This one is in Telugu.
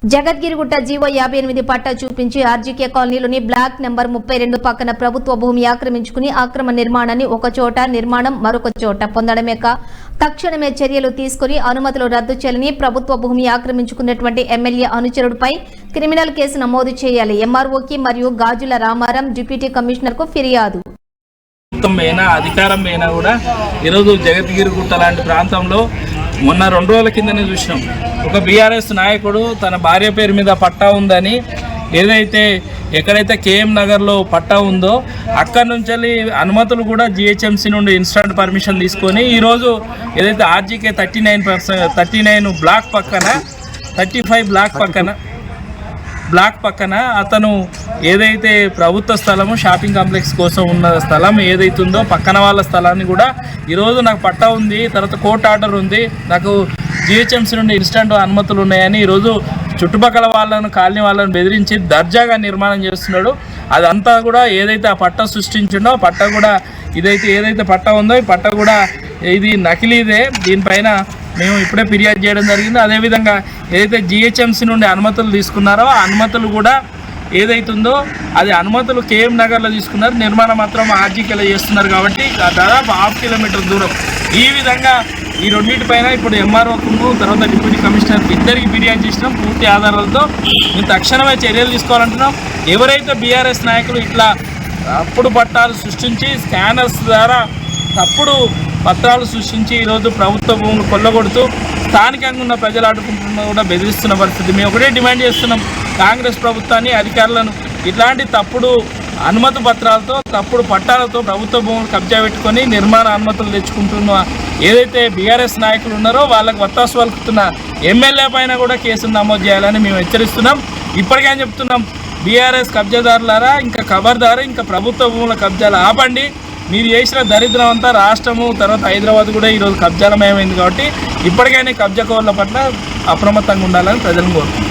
జగద్గిరిగుట్ట జీవో 58 పట్టా చూపించి ఆర్జీకే కాలనీలోని బ్లాక్ నెంబర్ 32 పక్కన ప్రభుత్వ భూమి ఆక్రమించుకుని అక్రమ నిర్మాణాన్ని ఒక చోట నిర్మాణం మరొక చోట పొందడమే తక్షణమే చర్యలు తీసుకుని అనుమతులు రద్దు చేయాలని ప్రభుత్వ భూమి ఆక్రమించుకున్నటువంటి ఎమ్మెల్యే అనుచరుడిపై క్రిమినల్ కేసు నమోదు చేయాలి. ఎంఆర్ఓకి మరియు గాజుల రామారం డిప్యూటీ కమిషనర్ కు ఫిర్యాదు. అధికారం అయినా కూడా ఈరోజు జగద్గిరిగుట్ట లాంటి ప్రాంతంలో మొన్న 2 రోజుల కిందనే చూసినాం. ఒక బీఆర్ఎస్ నాయకుడు తన భార్య పేరు మీద పట్టా ఉందని ఏదైతే ఎక్కడైతే కేఎం నగర్లో పట్టా ఉందో అక్కడి నుంచి అనుమతులు కూడా జిహెచ్ఎంసీ నుండి ఇన్స్టంట్ పర్మిషన్ తీసుకొని ఈరోజు ఏదైతే ఆర్జీకే 39 బ్లాక్ పక్కన 35 బ్లాక్ పక్కన అతను ఏదైతే ప్రభుత్వ స్థలము షాపింగ్ కాంప్లెక్స్ కోసం ఉన్న స్థలం ఏదైతుందో పక్కన వాళ్ళ స్థలాన్ని కూడా ఈరోజు నాకు పట్టా ఉంది, తర్వాత కోర్టు ఆర్డర్ ఉంది, నాకు జిహెచ్ఎంసీ నుండి ఇన్స్టంట్ అనుమతులు ఉన్నాయని ఈరోజు చుట్టుపక్కల వాళ్ళను కాలనీ వాళ్ళని బెదిరించి దర్జాగా నిర్మాణం చేస్తున్నాడు. అదంతా కూడా ఏదైతే ఆ పట్టా సృష్టించిండో ఆ పట్టా కూడా ఏదైతే పట్టా ఉందో ఈ పట్టా కూడా ఇది నకిలీదే. దీనిపైన మేము ఇప్పుడే ఫిర్యాదు చేయడం జరిగింది. అదేవిధంగా ఏదైతే జిహెచ్ఎంసీ నుండి అనుమతులు తీసుకున్నారో ఆ అనుమతులు కూడా ఏదైతుందో అది అనుమతులు కేఎం నగర్లో తీసుకున్నారు, నిర్మాణం మాత్రం ఆర్జీకేలో చేస్తున్నారు. కాబట్టి దాదాపు 1/2 కిలోమీటర్ దూరం. ఈ విధంగా ఈ రెండింటిపైన ఇప్పుడు ఎంఆర్ఓకు తర్వాత డిప్యూటీ కమిషనర్కి ఇద్దరికి ఫిర్యాదు చేసినాం. పూర్తి ఆధారాలతో మేము తక్షణమే చర్యలు తీసుకోవాలంటున్నాం. ఎవరైతే బీఆర్ఎస్ నాయకులు ఇట్లా తప్పుడు పట్టాలు సృష్టించి స్కానర్స్ ద్వారా తప్పుడు పత్రాలు సృష్టించి ఈరోజు ప్రభుత్వ భూములు కొల్లగొడుతూ స్థానికంగా ఉన్న ప్రజలు ఆడుకుంటున్నా కూడా బెదిరిస్తున్న పరిస్థితి. మేము ఒకటే డిమాండ్ చేస్తున్నాం కాంగ్రెస్ ప్రభుత్వాన్ని, అధికారులను ఇట్లాంటి తప్పుడు అనుమతి పత్రాలతో తప్పుడు పట్టాలతో ప్రభుత్వ భూములు కబ్జా పెట్టుకొని నిర్మాణ అనుమతులు తెచ్చుకుంటున్న ఏదైతే బీఆర్ఎస్ నాయకులు ఉన్నారో వాళ్ళకు వత్తాసు పలుకుతున్న ఎమ్మెల్యే పైన కూడా కేసులు నమోదు చేయాలని మేము హెచ్చరిస్తున్నాం. ఇప్పటికే చెప్తున్నాం, బీఆర్ఎస్ కబ్జాదారులారా ఇంకా ఖబర్దారు, ఇంకా ప్రభుత్వ భూముల కబ్జాలు ఆపండి. మీరు చేసిన దరిద్రం అంతా రాష్ట్రము తర్వాత హైదరాబాద్ కూడా ఈరోజు కబ్జాలమయమైంది. కాబట్టి ఇప్పటికైనా కబ్జా కోర్ల పట్ల అప్రమత్తంగా ఉండాలని ప్రజలను కోరుతున్నాం.